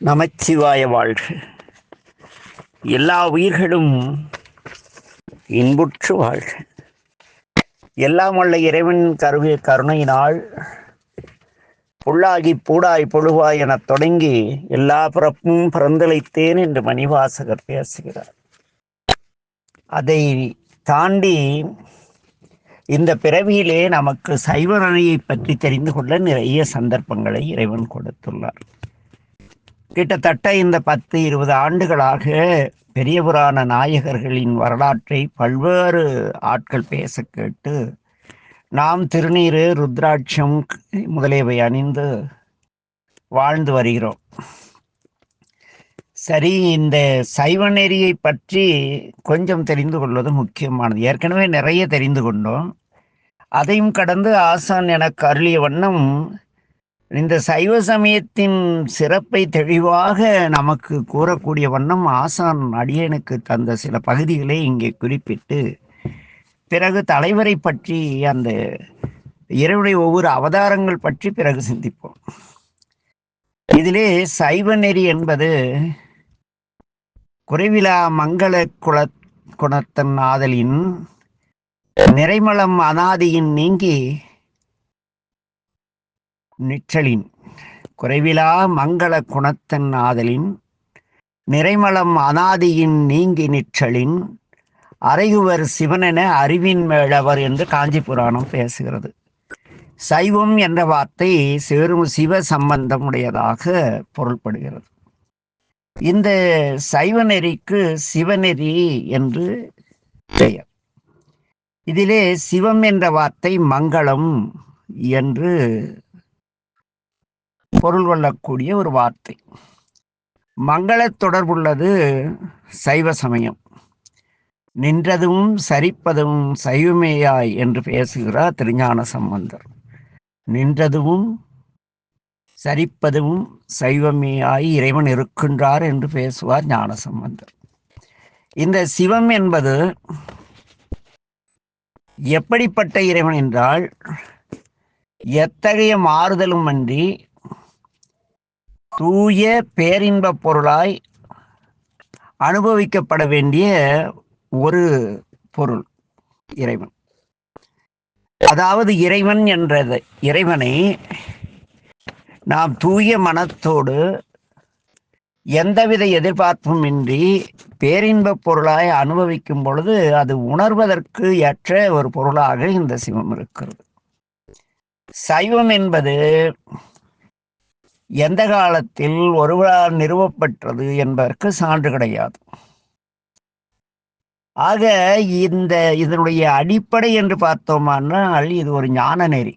நமச்சிவாய வாழ்க. எல்லா உயிர்களும் இன்புற்று வாழ்க. எல்லாம் வல்ல இறைவன் கருணையினால் புல்லாகி பூடாய் பொழுவாய் எனத் தொடங்கி எல்லா பிறப்பும் பிறந்தளித்தேன் என்று மணிவாசகர் பேசுகிறார். அதை தாண்டி இந்த பிறவியிலே நமக்கு சைவ நெறியை பற்றி தெரிந்து கொள்ள நிறைய சந்தர்ப்பங்களை இறைவன் கொடுத்துள்ளார். கிட்டத்தட்ட இந்த 10-20 ஆண்டுகளாக பெரிய புராண நாயகர்களின் வரலாற்றை பல்வேறு ஆட்கள் பேச கேட்டு நாம் திருநீறு, ருத்ராட்சம் முதலியவை அணிந்து வாழ்ந்து வருகிறோம். சரி, இந்த சைவ நெறியை பற்றி கொஞ்சம் தெரிந்து கொள்வது முக்கியமானது. ஏற்கனவே நிறைய தெரிந்து கொண்டோம். அதையும் கடந்து ஆசான் எனக்கு அருளிய வண்ணம் இந்த சைவ சமயத்தின் சிறப்பை தெளிவாக நமக்கு கூறக்கூடிய வண்ணம் ஆசான் அடியனுக்கு தந்த சில பகுதிகளை இங்கே குறிப்பிட்டு, பிறகு தலைவரை பற்றி, அந்த இறைவனுடைய ஒவ்வொரு அவதாரங்கள் பற்றி பிறகு சிந்திப்போம். இதிலே சைவ நெறி என்பது குறைவிலா மங்கள குணத்தன் ஆதலின் நிறைமலம் அனாதியின் நீங்கி நிற்றலின், குறைவிலா மங்கள குணத்தன் ஆதலின் நிறைமலம் அனாதியின் நீங்கி நிற்றலின் அறைகுவர் சிவனென அறிவின் மேலவர் என்று காஞ்சி புராணம் பேசுகிறது. சைவம் என்ற வார்த்தை சிவ சம்பந்தம் உடையதாக பொருள்படுகிறது. இந்த சைவ நெறிக்கு சிவநெறி என்று பெயர். இதிலே சிவம் என்ற வார்த்தை மங்களம் என்று பொருள் கொள்ளக்கூடிய ஒரு வார்த்தை. மங்கள தொடர்புள்ளது சைவ சமயம். நின்றதும் சரிப்பதும் சைவமேயாய் என்று பேசுகிறார் திருஞான சம்பந்தர். நின்றதும் சரிப்பதும் சைவமேயாய் இறைவன் இருக்கின்றார் என்று பேசுவார் ஞான சம்பந்தர். இந்த சிவம் என்பது எப்படிப்பட்ட இறைவன் என்றால், எத்தகைய மாறுதலும் அன்றி தூய பேரின்ப பொருளாய் அனுபவிக்கப்பட வேண்டிய ஒரு பொருள் இறைவன். அதாவது இறைவன் என்ற இறைவனை நாம் தூய மனத்தோடு எந்தவித எதிர்பார்ப்பும் இன்றி பேரின்ப பொருளாய் அனுபவிக்கும் பொழுது அது உணர்வதற்கு ஏற்ற ஒரு பொருளாக இந்த சிவம் இருக்கிறது. சைவம் என்பது எந்த காலத்தில் ஒருவரால் நிறுவப்பட்டது என்பதற்கு சான்று கிடையாது. ஆக இதனுடைய அடிப்படை என்று பார்த்தோமானால் இது ஒரு ஞான நெறி.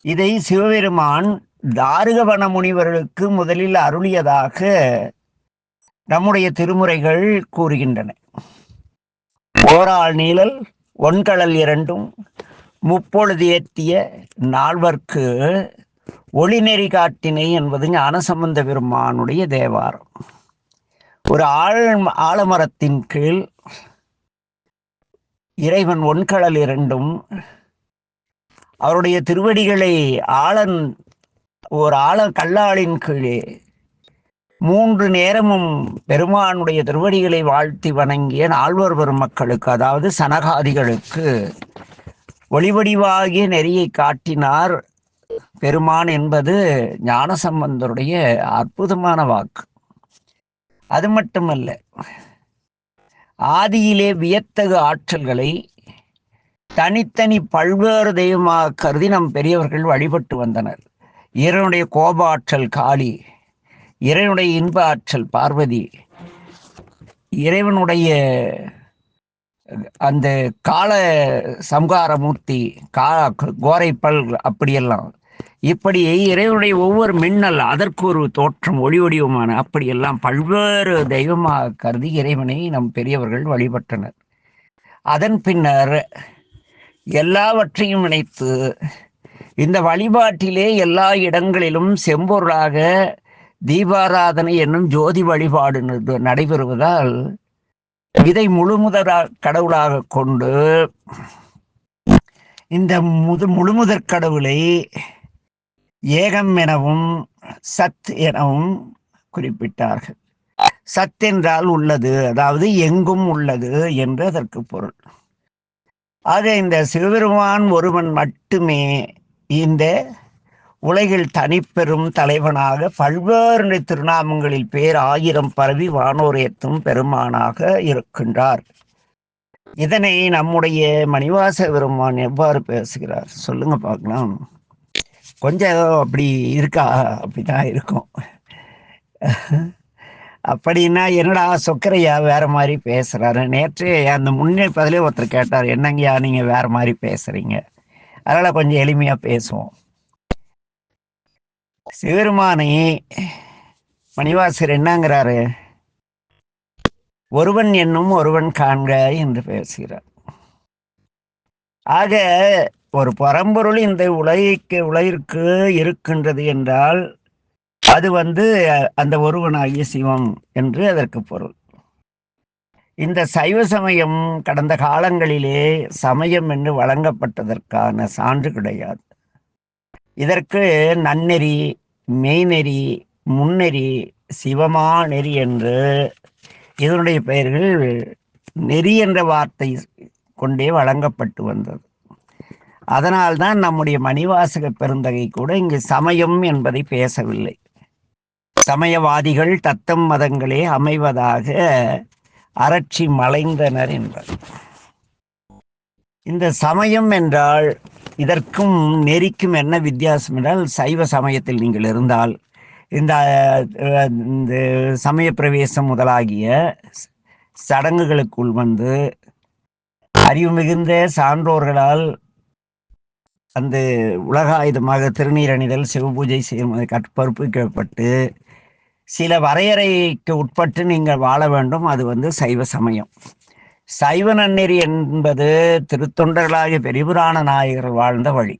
இதை சிவபெருமான் தாருகவன முனிவர்களுக்கு முதலில் அருளியதாக நம்முடைய திருமுறைகள் கூறுகின்றன. ஓராள் நீழல் ஒன்கடல் இரண்டும் முப்பொழுது ஏத்திய நால்வர்க்கு ஒளிநெறி காட்டினை என்பது ஞானசம்பந்த பெருமானுடைய தேவாரம். ஒரு ஆலமரத்தின் கீழ் இறைவன் ஒன்கடல் இரண்டும் அவருடைய திருவடிகளை கல்லாளின் கீழே 3 நேரமும் பெருமானுடைய திருவடிகளை வாழ்த்தி வணங்கிய நால்வர் பெருமக்களுக்கு, அதாவது சனகாதிகளுக்கு ஒளிவடிவாகிய நெறியை காட்டினார் பெருமான் என்பது ஞானசம்பந்தருடைய அற்புதமான வாக்கு. அது மட்டுமல்ல, ஆதியிலே வியத்தகு ஆற்றல்களை தனித்தனி பல்வேறு தெய்வமாக கருதி நம் பெரியவர்கள் வழிபட்டு வந்தனர். இறைவனுடைய கோப ஆற்றல் காளி, இறைவனுடைய இன்ப ஆற்றல் பார்வதி, இறைவனுடைய அந்த கால சம்ஹாரமூர்த்தி கோரைப்பல், அப்படியெல்லாம் இப்படி இறைவனுடைய ஒவ்வொரு மின்னல் அதற்கு ஒரு தோற்றம் ஒளி வடிவமான அப்படியெல்லாம் பல்வேறு தெய்வமாக கருதி இறைவனை நம் பெரியவர்கள் வழிபட்டனர். அதன் பின்னர் எல்லாவற்றையும் இணைத்து இந்த வழிபாட்டிலே எல்லா இடங்களிலும் செம்பொருளாக தீபாராதனை என்னும் ஜோதி வழிபாடு நடைபெறுவதால் இதை முழுமுதற் கடவுளாக கொண்டு இந்த முழுமுதற் கடவுளை ஏகம் எனவும் சத் எனவும் குறிப்பிட்டார்கள். சத் என்றால் உள்ளது, அதாவது எங்கும் உள்ளது என்று அதற்கு பொருள். ஆக இந்த சிவபெருமான் ஒருவன் மட்டுமே இந்த உலகில் தனிப்பெரும் தலைவனாக பல்வேறு திருநாமங்களில் பேர் 1000 பரவி வானோர் ஏத்தும் பெருமானாக இருக்கின்றார். இதனை நம்முடைய மணிவாச பெருமான் எவ்வாறு பேசுகிறார் சொல்லுங்க பார்க்கலாம். கொஞ்சம் அப்படி இருக்கா? அப்படிதான் இருக்கும். அப்படின்னா என்னடா சொக்கரையா வேற மாதிரி பேசுறாரு. நேற்று அந்த முன்னேற்பதிலே ஒருத்தர் கேட்டார், என்னங்கய்யா நீங்க வேற மாதிரி பேசுறீங்க, அதனால கொஞ்சம் எளிமையா பேசுவோம். சிவருமானை மணிவாசர் என்னங்கிறாரு? ஒருவன் என்னும் ஒருவன் காண்க என்று பேசுகிறார். ஆக ஒரு பரம்பொருள் இந்த உலகிற்கு இருக்கின்றது என்றால் அது அந்த ஒருவனாகிய சிவம் என்று அதற்கு பொருள். இந்த சைவ சமயம் கடந்த காலங்களிலே சமயம் என்று வழங்கப்பட்டதற்கான சான்று கிடையாது. இதற்கு நன்னெறி, மெய்நெறி, முன்னெறி, சிவமா நெறி என்று இதனுடைய பெயர்கள் நெறி என்ற வார்த்தை கொண்டே வழங்கப்பட்டு வந்தது. அதனால்தான் நம்முடைய மணிவாசக பெருந்தகை கூட இங்கு சமயம் என்பதை பேசவில்லை. சமயவாதிகள் தத்தம் மதங்களே அமைவதாக அரற்றி மலைந்தனர் என்றார். இந்த சமயம் என்றால் இதற்கும் நெறிக்கும் என்ன வித்தியாசம் என்றால், சைவ சமயத்தில் நீங்கள் இருந்தால் இந்த சமய பிரவேசம் முதலாகிய சடங்குகளுக்குள் அறிவு மிகுந்த சான்றோர்களால் அந்த உலகாயுதமாக திருநீரணிதல், சிவபூஜை செய்யும் கற்பறுப்பிக்கப்பட்டு சில வரையறைக்கு உட்பட்டு நீங்கள் வாழ வேண்டும். அது சைவ சமயம். சைவ நன்னெறி என்பது திருத்தொண்டர்களாகிய பெரிபுராண நாயகர்கள் வாழ்ந்த வழி.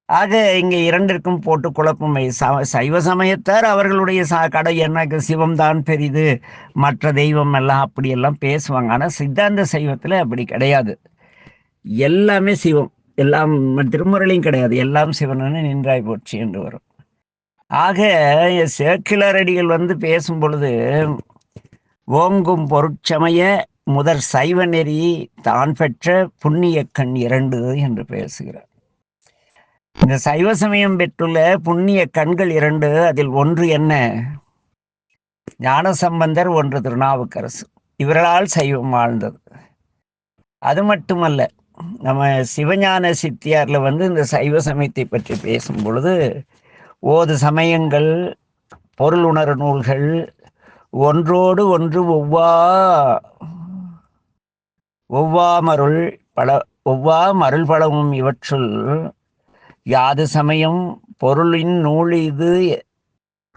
ஆக இங்கே இரண்டிற்கும் போட்டு குழப்பமை. சைவ சமயத்தார் அவர்களுடைய கடை என்ன, சிவம்தான் பெரிது, மற்ற தெய்வம் எல்லாம் அப்படியெல்லாம் பேசுவாங்க. ஆனால் சித்தாந்த சைவத்தில் அப்படி கிடையாது. எல்லாமே சிவம், எல்லாம் திருமுறையிலையும் கிடையாது, எல்லாம் சிவனன்னு நின்றாய் போற்றி என்று வரும். ஆக சேக்கிழாரடிகள் பேசும் பொழுது ஓங்கும் பொருட்சமய முதற் சைவ நெறி தான் பெற்ற புண்ணிய கண் 2 என்று பேசுகிறார். இந்த சைவ சமயம் பெற்றுள்ள புண்ணிய கண்கள் 2, அதில் ஒன்று என்ன? ஞானசம்பந்தர், ஒன்று திருநாவுக்கரசு. இவர்களால் சைவம் வாழ்ந்தது. அது மட்டுமல்ல, நம்ம சிவஞான சித்தியார்ல இந்த சைவ சமயத்தை பற்றி பேசும் பொழுது ஓது சமயங்கள், பொருள் உணர் நூல்கள், ஒன்றோடு ஒன்று ஒவ்வா மருள் பலவும் இவற்றுள் யாது சமயம் பொருளின் நூல் இது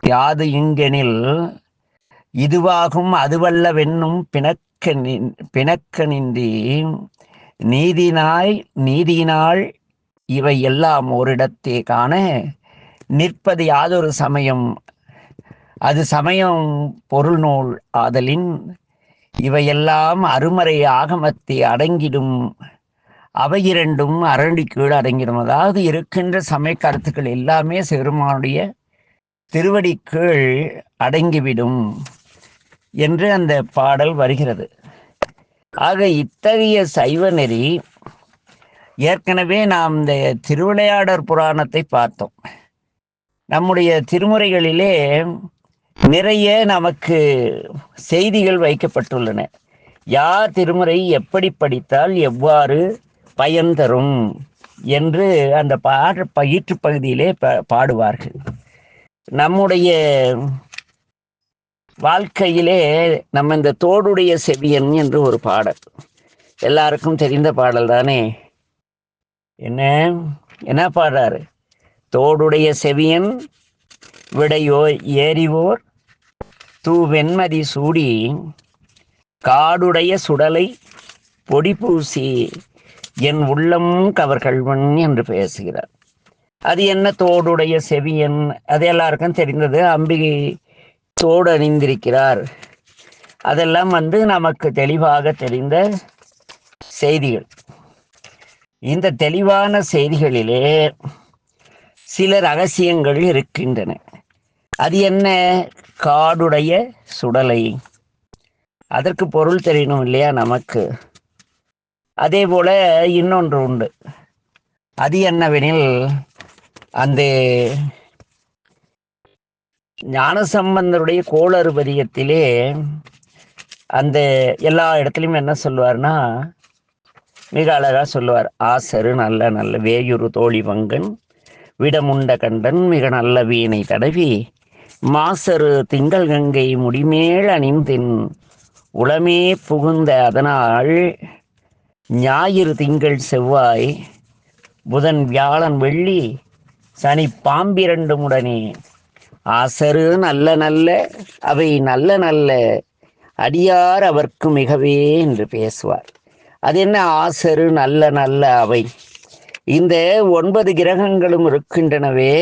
யாது இங்கெனில் இதுவாகும் அதுவல்ல வென்னும் பிணக்க நின்றி நீதியினால் இவை எல்லாம் ஓரிடத்தே காண நிற்பது யாதொரு சமயம், அது சமயம் பொருள் நூல் ஆதலின் இவையெல்லாம் அருமறை ஆகமத்தை அடங்கிடும், அவை இரண்டும் அரண்டி கீழ் அடங்கிடும். அதாவது இருக்கின்ற சமய கருத்துக்கள் எல்லாமே சிவருமானுடைய திருவடி கீழ் அடங்கிவிடும் என்று அந்த பாடல் வருகிறது. ஆக இத்தகைய சைவ நெறி ஏற்கனவே நாம் இந்த திருவிளையாடற் புராணத்தை பார்த்தோம். நம்முடைய திருமுறைகளிலே நிறைய நமக்கு செய்திகள் வைக்கப்பட்டுள்ளன. யார் திருமுறை எப்படி படித்தால் எவ்வாறு பயன் தரும் என்று அந்த பயிற்று பகுதியிலே பாடுவார்கள். நம்முடைய வாழ்க்கையிலே நம்ம இந்த தோடுடைய செவியன் என்று ஒரு பாடல், எல்லாருக்கும் தெரிந்த பாடல் தானே. என்ன பாடுறாரு? தோடுடைய செவியன் விடையோ ஏறிவோர் தூவெண்மதி சூடி காடுடைய சுடலை பொடி பூசி என் உள்ளம் கவர்கள்வன் என்று பேசுகிறார். அது என்ன தோடுடைய செவியன்? அது எல்லாருக்கும் தெரிந்தது. அம்பிகை தோடு அணிந்திருக்கிறார். அதெல்லாம் நமக்கு தெளிவாக தெரிந்த செய்திகள். இந்த தெளிவான செய்திகளிலே சில ரகசியங்கள் இருக்கின்றன. அது என்ன? காடுடைய சுடலை. அதற்கு பொருள் தெரியணும் இல்லையா நமக்கு? அதே போல இன்னொன்று உண்டு. அது என்னவெனில், அந்த ஞானசம்பந்தருடைய கோளறுபதியத்திலே அந்த எல்லா இடத்துலையும் என்ன சொல்லுவார்னா, மிக அழகா சொல்லுவார். ஆசரு நல்ல நல்ல வேயுறு தோழி பங்கன் விடமுண்ட கண்டன் மிக நல்ல வீணை தடவி மாசரு திங்கள் கங்கை முடிமேல் அணிந்தின் உளமே புகுந்த அதனால் ஞாயிறு திங்கள் செவ்வாய் புதன் வியாழன் வெள்ளி சனி பாம்பிரண்டும் உடனே ஆசரு நல்ல நல்ல அவை நல்ல நல்ல அடியார் அவர்க்கு மிகவே என்று பேசுவார். அது என்ன ஆசரு நல்ல நல்ல அவை? இந்த 9 கிரகங்களும் இருக்கின்றனவே,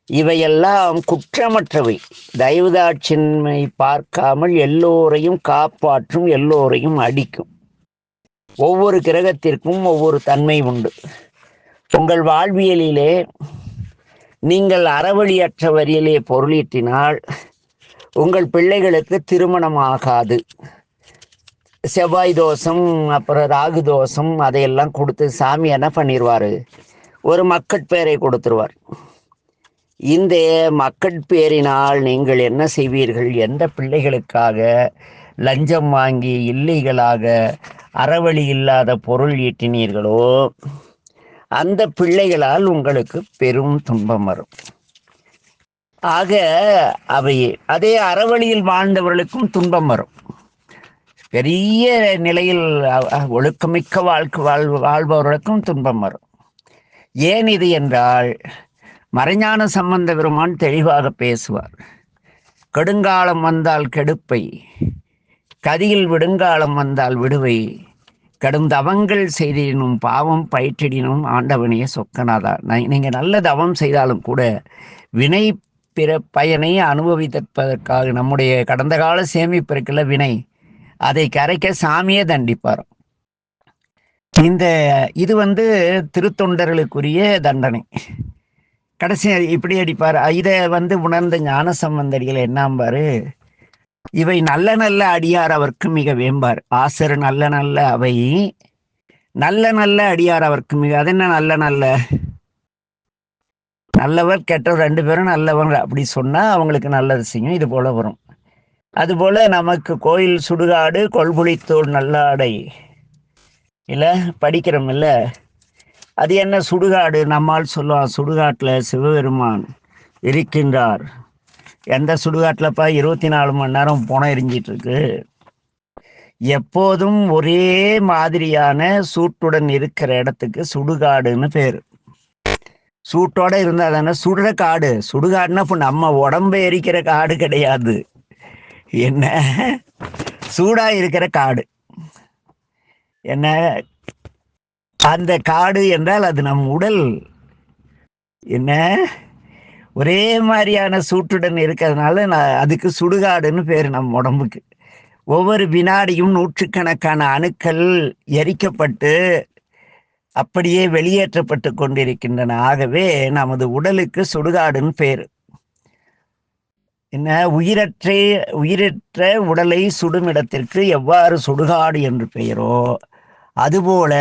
இவையெல்லாம் குற்றமற்றவை. தயவுதாட்சின்மை பார்க்காமல் எல்லோரையும் காப்பாற்றும், எல்லோரையும் அடிக்கும். ஒவ்வொரு கிரகத்திற்கும் ஒவ்வொரு தன்மை உண்டு. உங்கள் வாழ்வியலிலே நீங்கள் அறவழியற்ற வரியிலே பொருளீட்டினால் உங்கள் பிள்ளைகளுக்கு திருமணம் ஆகாது. செவ்வாய் தோஷம், அப்புறம் ராகு தோஷம், அதையெல்லாம் கொடுத்து சாமி என்ன பண்ணிடுவார்? ஒரு மக்கட்பேரை கொடுத்துருவார். இந்த மக்கட்பேரினால் நீங்கள் என்ன செய்வீர்கள்? எந்த பிள்ளைகளுக்காக லஞ்சம் வாங்கி இல்லீகலாக அறவழி இல்லாத பொருள் ஈட்டினீர்களோ அந்த பிள்ளைகளால் உங்களுக்கு பெரும் துன்பம் வரும். ஆக அவை அதே அறவழியில் வாழ்ந்தவர்களுக்கும் துன்பம் வரும். பெரிய நிலையில் ஒழுக்கமிக்க வாழ்பவர்களுக்கும் துன்பம் வரும். ஏன் இது என்றால், மறைஞான சம்பந்த பெருமான் தெளிவாக பேசுவார். கெடுங்காலம் வந்தால் கெடுப்பை, கதியில் விடுங்காலம் வந்தால் விடுவை, கடும் தவங்கள் செய்தினும் பாவம் பயிற்றிடினும் ஆண்டவனையே சொக்கனாதா. நீங்கள் நல்ல தவம் செய்தாலும் கூட வினை பிற பயனை அனுபவிப்பதற்காக நம்முடைய கடந்த கால சேமிப்பு இருக்குல்ல வினை, அதை கரைக்க சாமியே தண்டிப்பார். இது திருத்தொண்டர்களுக்குரிய தண்டனை. கடைசி இப்படி அடிப்பார். இதை உணர்ந்த ஞான சம்பந்தடிகள் என்னாம்பாரு, இவை நல்ல நல்ல அடியார் அவர்க்கு மிக வேம்பார். ஆசர் நல்ல நல்ல அவை நல்ல நல்ல அடியார் அவர்க்கு மிக. அது என்ன நல்ல நல்ல? நல்லவர் கெட்டவர் 2 பேரும் நல்லவர் அப்படி சொன்னா அவங்களுக்கு நல்லது செய்யும். இது போல வரும். அதுபோல நமக்கு கோயில் சுடுகாடு கொள்புளித்தோள் நல்லாடை இல்ல படிக்கிறோம் இல்ல, அது என்ன சுடுகாடு? நம்மால் சொல்லுவான், சுடுகாட்டுல சிவபெருமான் இருக்கின்றார். எந்த சுடுகாட்டுலப்பா 24 மணி நேரம் புனம் எரிஞ்சிட்டு இருக்கு? எப்போதும் ஒரே மாதிரியான சூட்டுடன் இருக்கிற இடத்துக்கு சுடுகாடுன்னு பேரு. சூட்டோட இருந்தா தானே சுடுற காடு. சுடுகாடுன்னா இப்போ நம்ம உடம்பு எரிக்கிற காடு கிடையாது, என்ன சூடா இருக்கிற காடு. என்ன அந்த காடு என்றால் அது நம் உடல். என்ன ஒரே மாதிரியான சூட்டுடன் இருக்கிறதுனால அதுக்கு சுடுகாடுன்னு பேரு. நம் உடம்புக்கு ஒவ்வொரு வினாடியும் நூற்றுக்கணக்கான அணுக்கள் எரிக்கப்பட்டு அப்படியே வெளியேற்றப்பட்டு கொண்டிருக்கின்றன. ஆகவே நமது உடலுக்கு சுடுகாடுன்னு பேரு. என்ன உயிரற்ற உடலை சுடும் இடத்திற்கு எவ்வாறு சுடுகாடு என்று பெயரோ அதுபோல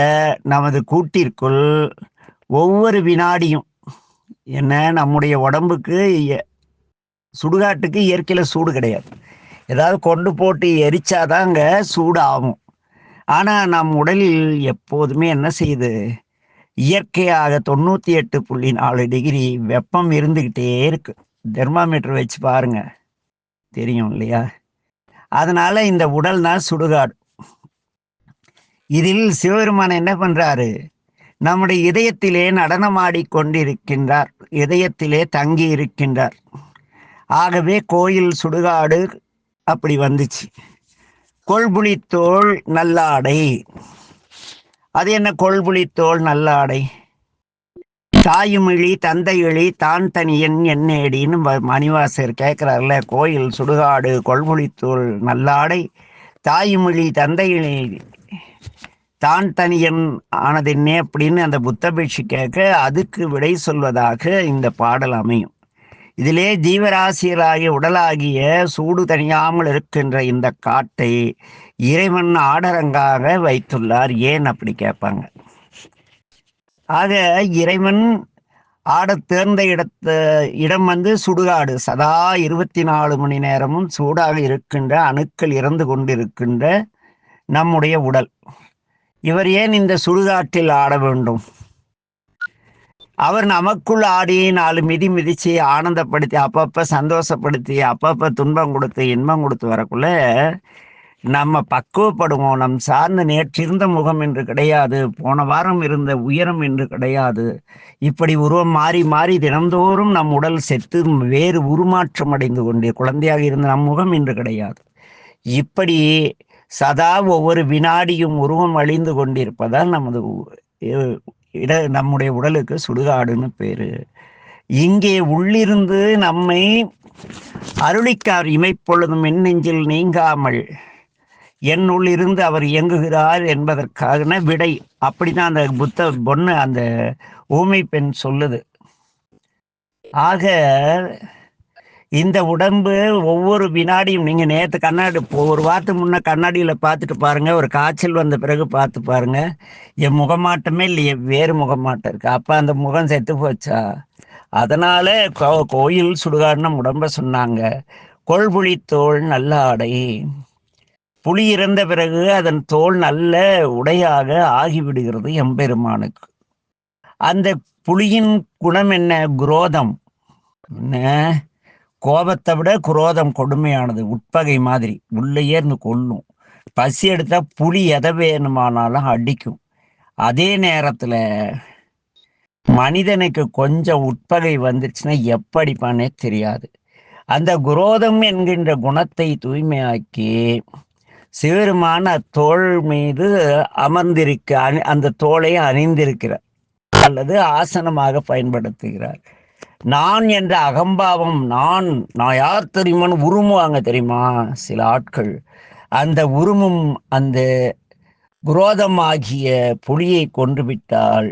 நமது கூட்டிற்குள் ஒவ்வொரு வினாடியும் என்ன நம்முடைய உடம்புக்கு சுடுகாட்டுக்கு இயற்கையில சூடு கிடையாது. ஏதாவது கொண்டு போட்டு எரிச்சாதாங்க சூடு ஆகும். ஆனா நம் உடலில் எப்போதுமே என்ன செய்யுது? இயற்கையாக 98.4 டிகிரி வெப்பம் இருந்துகிட்டே இருக்கு. தெர்மாமீட்டர் வச்சு பாருங்க, தெரியும் இல்லையா? அதனால இந்த உடல் தான் சுடுகாடு. இதில் சிவபெருமான் என்ன பண்றாரு? நம்முடைய இதயத்திலே நடனமாடி கொண்டிருக்கின்றார், இதயத்திலே தங்கி இருக்கின்றார். ஆகவே கோயில் சுடுகாடு அப்படி வந்துச்சு. கொள்புளித்தோள் நல்லாடை. அது என்ன கொள்புளித்தோள் நல்லாடை? தாயுமிழி தந்தையிழி தான் தனியன் என்னேடின்னு மணிவாசர் கேட்கிறார்ல. கோயில் சுடுகாடு கொள்புளித்தோள் நல்லாடை, தாயுமிழி தந்தையிழி தான் தனியன் ஆனதென்னே அப்படின்னு அந்த புத்த பிட்சு கேட்க அதுக்கு விடை சொல்வதாக இந்த பாடல் அமையும். இதிலே ஜீவராசிகளாகிய உடலாகிய சூடு தணியாமல் இருக்கின்ற இந்த காட்டை இறைவன் ஆடரங்காக வைத்துள்ளார், ஏன் அப்படி கேட்பாங்க. ஆக இறைவன் ஆட தேர்ந்த இடம் சுடுகாடு. சதா 24 மணி நேரமும் சூடாக இருக்கின்ற அணுக்கள் இறந்து கொண்டிருக்கின்ற நம்முடைய உடல். இவர் ஏன் இந்த சுடுகாட்டில் ஆட வேண்டும்? அவர் நமக்குள் ஆடி 4 மிதி மிதிச்சு ஆனந்தப்படுத்தி அப்பப்ப சந்தோஷப்படுத்தி அப்பப்ப துன்பம் கொடுத்து இன்பம் கொடுத்து வரக்குள்ள நம்ம பக்குவப்படுவோம். நம் சார்ந்த நேற்றிருந்த முகம் என்று கிடையாது, போன வாரம் இருந்த உயரம் என்று கிடையாது. இப்படி உருவம் மாறி மாறி தினந்தோறும் நம் உடல் செத்து வேறு உருமாற்றம் அடைந்து கொண்டே குழந்தையாக இருந்த நம் முகம் என்று கிடையாது. இப்படி சதா ஒவ்வொரு வினாடியும் உருவம் அழிந்து கொண்டிருப்பதால் நம்முடைய உடலுக்கு சுடுகாடுன்னு பேரு. இங்கே உள்ளிருந்து நம்மை அருளிக்கார் இமைப்பொழுதும் என் நெஞ்சில் நீங்காமல் என்னுள் இருந்து அவர் இயங்குகிறார் என்பதற்கான விடை. அப்படிதான் அந்த பொண்ணு அந்த ஊமை பெண் சொல்லுது. ஆக இந்த உடம்பு ஒவ்வொரு வினாடியும், நீங்க நேற்று கண்ணாடி ஒரு வாரத்துக்கு முன்ன கண்ணாடியில பார்த்துட்டு பாருங்க, ஒரு காய்ச்சல் வந்த பிறகு பார்த்து பாருங்க, என் முகமாட்டமே இல்லையே, வேறு முகமாட்டம் இருக்கு. அப்ப அந்த முகம் செத்து போச்சா? அதனால கோயில் சுடுகாடுன்னு உடம்ப சொன்னாங்க. கொள்புளி தோல் நல்ல ஆடை. புலி இறந்த பிறகு அதன் தோல் நல்ல உடையாக ஆகிவிடுகிறது எம்பெருமானுக்கு. அந்த புலியின் குணம் என்ன? குரோதம். என்ன? கோபத்தை விட குரோதம் கொடுமையானது. உட்பகை மாதிரி உள்ளே இருந்து கொல்லும். பசி எடுத்தா புலி எதை வேணுமானாலும் அடிக்கும். அதே நேரத்துல மனிதனுக்கு கொஞ்சம் உட்பகை வந்துருச்சுன்னா எப்படிப்பானே தெரியாது. அந்த குரோதம் என்கின்ற குணத்தை தூய்மையாக்கி சிவருமான தோள் மீது அமர்ந்திருக்க அந்த தோளை அணிந்திருக்கிறார் அல்லது ஆசனமாக பயன்படுத்துகிறார். நான் என்ற அகம்பாவம், நான் யார் தெரியுமான்னு உருமுவாங்க தெரியுமா சில ஆட்கள். அந்த உருமும் அந்த குரோதமாகிய புலியை கொன்று விட்டால்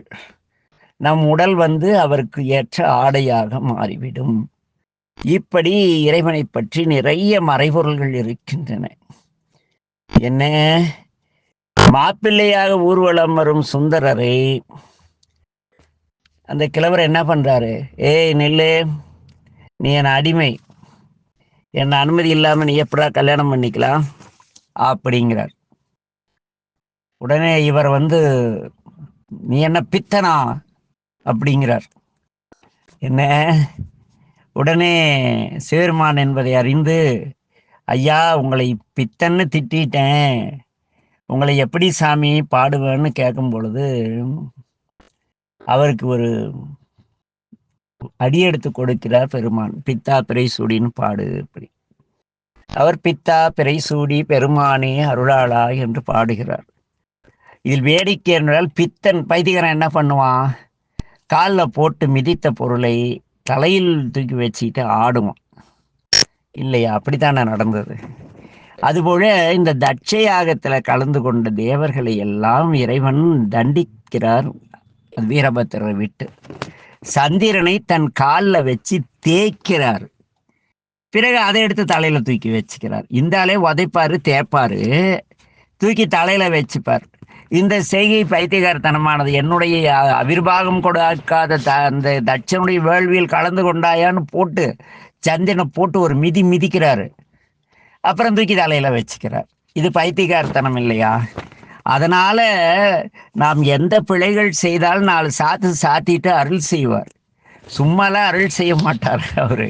நம் உடல் அவருக்கு ஏற்ற ஆடையாக மாறிவிடும். இப்படி இறைவனை பற்றி நிறைய மறைபொருள்கள் இருக்கின்றன. என்ன? மாப்பிள்ளையாக ஊர்வலம் வரும் சுந்தரரை அந்த கிழவர் என்ன பண்றாரு? ஏய் நில்லு, நீ என் அடிமை, என்ன அனுமதி இல்லாம நீ எப்படா கல்யாணம் பண்ணிக்கலாம் அப்படிங்கிறார். உடனே இவர் நீ என்ன பித்தனா அப்படிங்கிறார். என்ன? உடனே சிவருமான் என்பதை அறிந்து, ஐயா உங்களை பித்தன்னு திட்டேன், உங்களை எப்படி சாமி பாடுவேன்னு கேட்கும் பொழுது அவருக்கு ஒரு அடி எடுத்து கொடுக்கிறார் பெருமான். பித்தா பிறை சூடின்னு பாடு. அப்படி அவர் பித்தா பிறை சூடி பெருமானே அருளாளா என்று பாடுகிறார். இதில் வேடிக்கை என்றால் பித்தன் பைத்தியக்காரன் என்ன பண்ணுவான்? காலில் போட்டு மிதித்த பொருளை தலையில் தூக்கி வச்சுக்கிட்டு ஆடுவான் இல்லையா? அப்படித்தானே நடந்தது. அதுபோல இந்த தட்ச யாகத்தில் கலந்து கொண்ட தேவர்களை எல்லாம் இறைவன் தண்டிக்கிறார் வீரபத்திரரை விட்டு. சந்திரனை தன் காலில் வச்சு தேய்க்கிறார். பிறகு அதை எடுத்து தலையில தூக்கி வச்சுக்கிறார். இந்த ஆளே உதைப்பாரு, தேய்ப்பாரு, தூக்கி தலையில வச்சுப்பார். இந்த செய்கை பைத்தியகாரத்தனமானது. என்னுடைய அவிர்வாகம் கொடுக்காத அந்த தட்சனுடைய வேள்வியில் கலந்து கொண்டாயான்னு போட்டு சந்திரனை போட்டு ஒரு மிதி மிதிக்கிறாரு. அப்புறம் தூக்கி தலையில வச்சுக்கிறார். இது பைத்தியகாரத்தனம் இல்லையா? அதனால நாம் எந்த பிழைகள் செய்தாலும் 4 சாத்து சாத்திட்டு அருள் செய்வார். சும்மாலாம் அருள் செய்ய மாட்டார். அவரு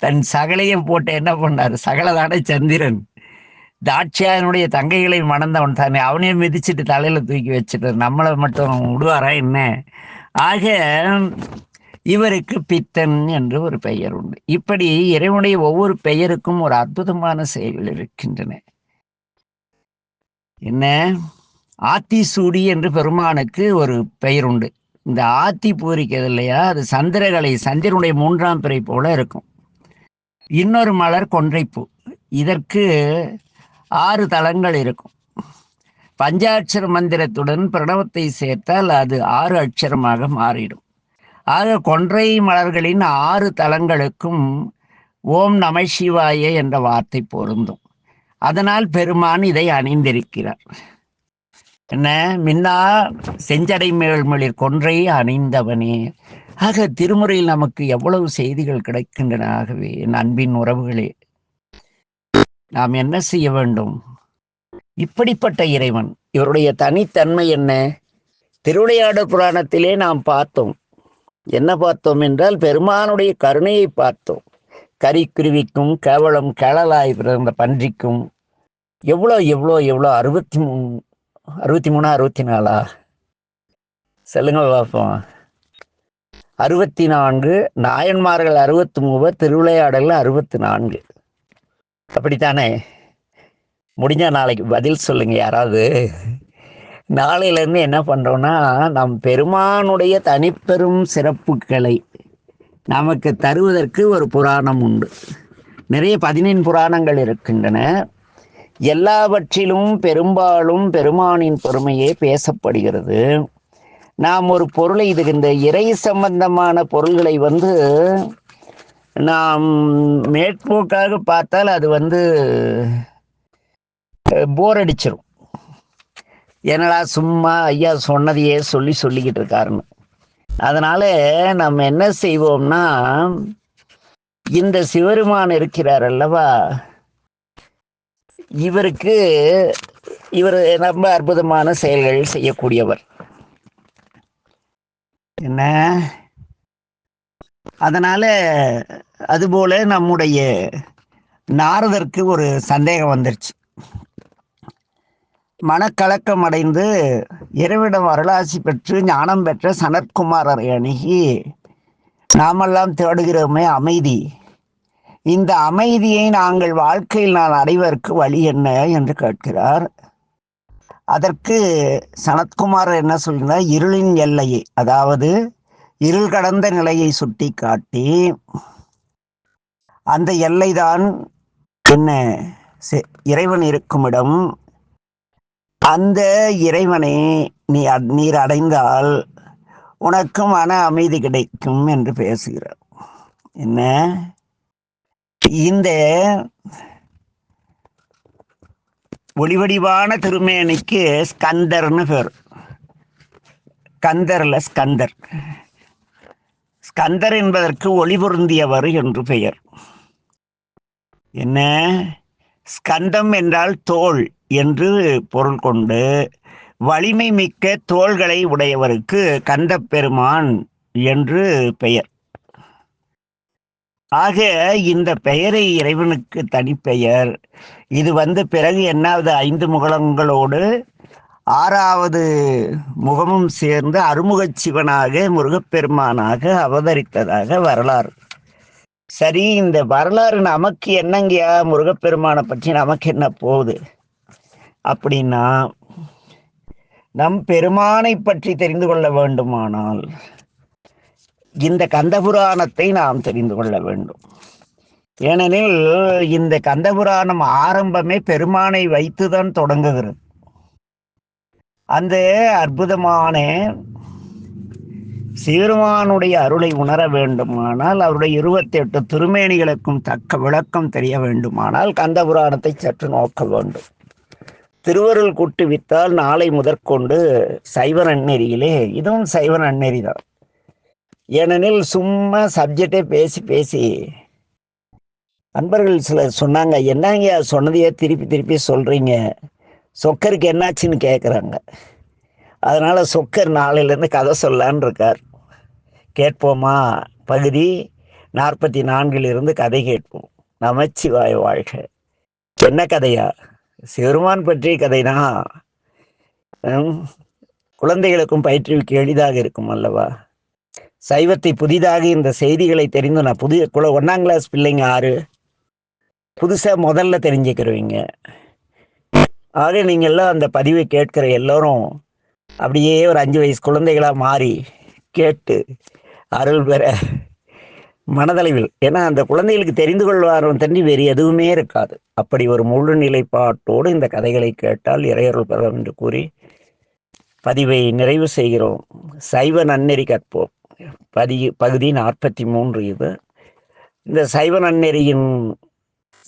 தன் சகலையும் போட்டு என்ன பண்ணாரு? சகலதான சந்திரன் தாட்சியாயனுடைய தங்கைகளை மணந்தவன் தானே, அவனே மிதிச்சுட்டு தலையில தூக்கி வச்சுட்டு நம்மளை மட்டும் விடுவாரா என்ன? ஆக இவருக்கு பித்தன் என்று ஒரு பெயர் உண்டு. இப்படி இறைவனுடைய ஒவ்வொரு பெயருக்கும் ஒரு அற்புதமான செயல்கள் இருக்கின்றன. என்ன? ஆத்திசூடி என்று பெருமானுக்கு ஒரு பெயர் உண்டு. இந்த ஆத்தி பூரிக்கிறது இல்லையா, அது சந்திரகலை, சந்திரனுடைய 3ஆம் பிறை போல இருக்கும். இன்னொரு மலர் கொன்றைப்பூ. இதற்கு 6 தலங்கள் இருக்கும். பஞ்சாட்சர மந்திரத்துடன் பிரணவத்தை சேர்த்தால் அது 6 அட்சரமாக மாறிடும். ஆக கொன்றை மலர்களின் 6 தலங்களுக்கும் ஓம் நம சிவாய என்ற வார்த்தை பொருந்தும். அதனால் பெருமான் இதை அணிந்திருக்கிறார். என்ன மின்னா செஞ்சடை மேல்மொழிர் கொன்றை அணிந்தவனே. ஆக திருமுறையில் நமக்கு எவ்வளவு செய்திகள் கிடைக்கின்றன. ஆகவே என் அன்பின் உறவுகளே, நாம் என்ன செய்ய வேண்டும்? இப்படிப்பட்ட இறைவன், இவருடைய தனித்தன்மை என்ன? திருவிளையாடல் புராணத்திலே நாம் பார்த்தோம். என்ன பார்த்தோம் என்றால், பெருமானுடைய கருணையை பார்த்தோம். கரிக்குருவிக்கும் கேவலம் கேளலாய் பிறந்த பன்றிக்கும் எவ்வளோ 63 64 சொல்லுங்க பார்ப்போம். 64 நாயன்மார்கள் 63, திருவிளையாடல் 64. அப்படித்தானே? முடிஞ்சா நாளைக்கு பதில் சொல்லுங்க யாராவது. நாளையிலேருந்து என்ன பண்ணுறோன்னா, நம் பெருமானுடைய தனிப்பெரும் சிறப்புகளை நமக்கு தருவதற்கு ஒரு புராணம் உண்டு. நிறைய 15 புராணங்கள் இருக்கின்றன. எல்லாவற்றிலும் பெரும்பாலும் பெருமானின் பெருமையே பேசப்படுகிறது. நாம் ஒரு பொருளை, இது இந்த இறை சம்பந்தமான பொருள்களை நாம் மேற்போக்காக பார்த்தால் அது போர் அடிச்சிடும். என்னடா சும்மா ஐயா சொன்னதையே சொல்லிக்கிட்டு இருக்காருன்னு. அதனால நம்ம என்ன செய்வோம்னா, இந்த சிவருமான் இருக்கிறார் அல்லவா, இவர் ரொம்ப அற்புதமான செயல்கள் செய்யக்கூடியவர். என்ன அதனால அதுபோல நம்முடைய நாரதற்கு ஒரு சந்தேகம் வந்துருச்சு. மனக்கலக்கம் அடைந்து இறைவிடம் அருளாசி பெற்று ஞானம் பெற்ற சனத்குமாரரை அணுகி, நாமெல்லாம் தேடுகிறோமே அமைதி, இந்த அமைதியை நாங்கள் வாழ்க்கையில் நான் அடைவதற்கு வழி என்ன என்று கேட்கிறார். அதற்கு சனத்குமாரர் என்ன சொல்கிறார்? இருளின் எல்லையை, அதாவது இருள் கடந்த நிலையை சுட்டி காட்டி, அந்த எல்லைதான் என்ன, இறைவன் இருக்கும் இடம். அந்த இறைவனை நீர் அடைந்தால் உனக்கு மன அமைதி கிடைக்கும் என்று பேசுகிறார். என்ன, இந்த ஒளிவடிவான திருமேனிக்கு ஸ்கந்தர்னு பேர். கந்தர்ல ஸ்கந்தர். ஸ்கந்தர் என்பதற்கு ஒளி பொருந்தியவர் என்று பெயர். என்ன, ஸ்கந்தம் என்றால் தோள் என்று பொருள் கொண்டு, வலிமை மிக்க தோள்களை உடையவருக்கு கந்த பெருமான் என்று பெயர். ஆக இந்த பெயரை இறைவனுக்கு தனிப்பெயர். இது பிறகு என்னாவது 5 முகங்களோடு 6வது முகமும் சேர்ந்து அருமுகச் சிவனாக முருகப்பெருமானாக அவதரித்ததாக வரலாறு. சரி, இந்த வரலாறு நமக்கு என்னங்கயா? முருகப்பெருமானை பற்றி நமக்கு என்ன போகுது அப்படின்னா, நம் பெருமானை பற்றி தெரிந்து கொள்ள வேண்டுமானால் இந்த கந்தபுராணத்தை நாம் தெரிந்து கொள்ள வேண்டும். ஏனெனில் இந்த கந்தபுராணம் ஆரம்பமே பெருமானை வைத்துதான் தொடங்குகிறது. அந்த அற்புதமான சிவருமானுடைய அருளை உணர வேண்டுமானால், அவருடைய 28 திருமேனிகளுக்கும் தக்க விளக்கம் தெரிய வேண்டுமானால் கந்தபுராணத்தை சற்று நோக்க வேண்டும். திருவருள் கூட்டுவித்தால் நாளை முதற்கொண்டு சைவ நன்னெறியிலே, இதுவும் சைவ நன்னெறி தான். ஏனெனில் சும்மா சப்ஜெக்டே பேசி அன்பர்கள் சிலர் சொன்னாங்க, என்னங்க சொன்னதையே திருப்பி சொல்றீங்க, சொக்கருக்கு என்னாச்சுன்னு கேட்குறாங்க. அதனால சொக்கர் நாளையிலேருந்து கதை சொல்லலான்னு இருக்கார். கேட்போமா? பகுதி 44 கதை கேட்போம். நமச்சிவாய வாழ்க. என்ன கதையா? சிவருமான் பற்றிய கதைதான். குழந்தைகளுக்கும் பயிற்றுவிக்க எளிதாக இருக்கும் அல்லவா? சைவத்தை புதிதாக இந்த செய்திகளை தெரிந்து, நான் 1ஆம் கிளாஸ் பிள்ளைங்க 6 புதுசாக முதல்ல தெரிஞ்சுக்கிறவங்க. ஆக நீங்கள்லாம் அந்த பதிவை கேட்கிற எல்லோரும் அப்படியே ஒரு 5 வயசு குழந்தைகளாக மாறி கேட்டு அருள் பெற மனதளவில். ஏன்னா அந்த குழந்தைகளுக்கு தெரிந்து கொள்வாரம் தண்டி வேறு எதுவுமே இருக்காது. அப்படி ஒரு முழு நிலைப்பாட்டோடு இந்த கதைகளை கேட்டால் இறையருள் பெறும் என்று கூறி பதிவை நிறைவு செய்கிறோம். சைவ நன்னெறி கற்போம் பகுதி 43 இது. இந்த சைவ நன்னெறியின்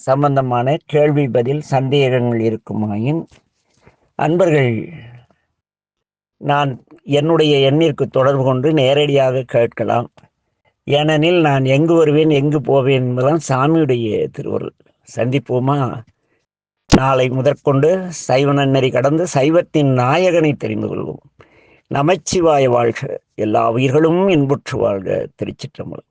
சம்பந்தமான கேள்வி பதில் சந்தேகங்கள் இருக்குமாயின் அன்பர்கள் நான் என்னுடைய எண்ணிற்கு தொடர்பு கொண்டு நேரடியாக கேட்கலாம். ஏனெனில் நான் எங்கு வருவேன் எங்கு போவேன் என்பதுதான் சாமியுடைய திருவருள். சந்திப்போமா? நாளை முதற்கொண்டு சைவ நன்னெறி கடந்து சைவத்தின் நாயகனை தெரிந்து கொள்வோம். நமச்சிவாய வாழ்க. எல்லா உயிர்களும் இன்புற்று வாழ்க. திருச்சிற்றம்பலம்.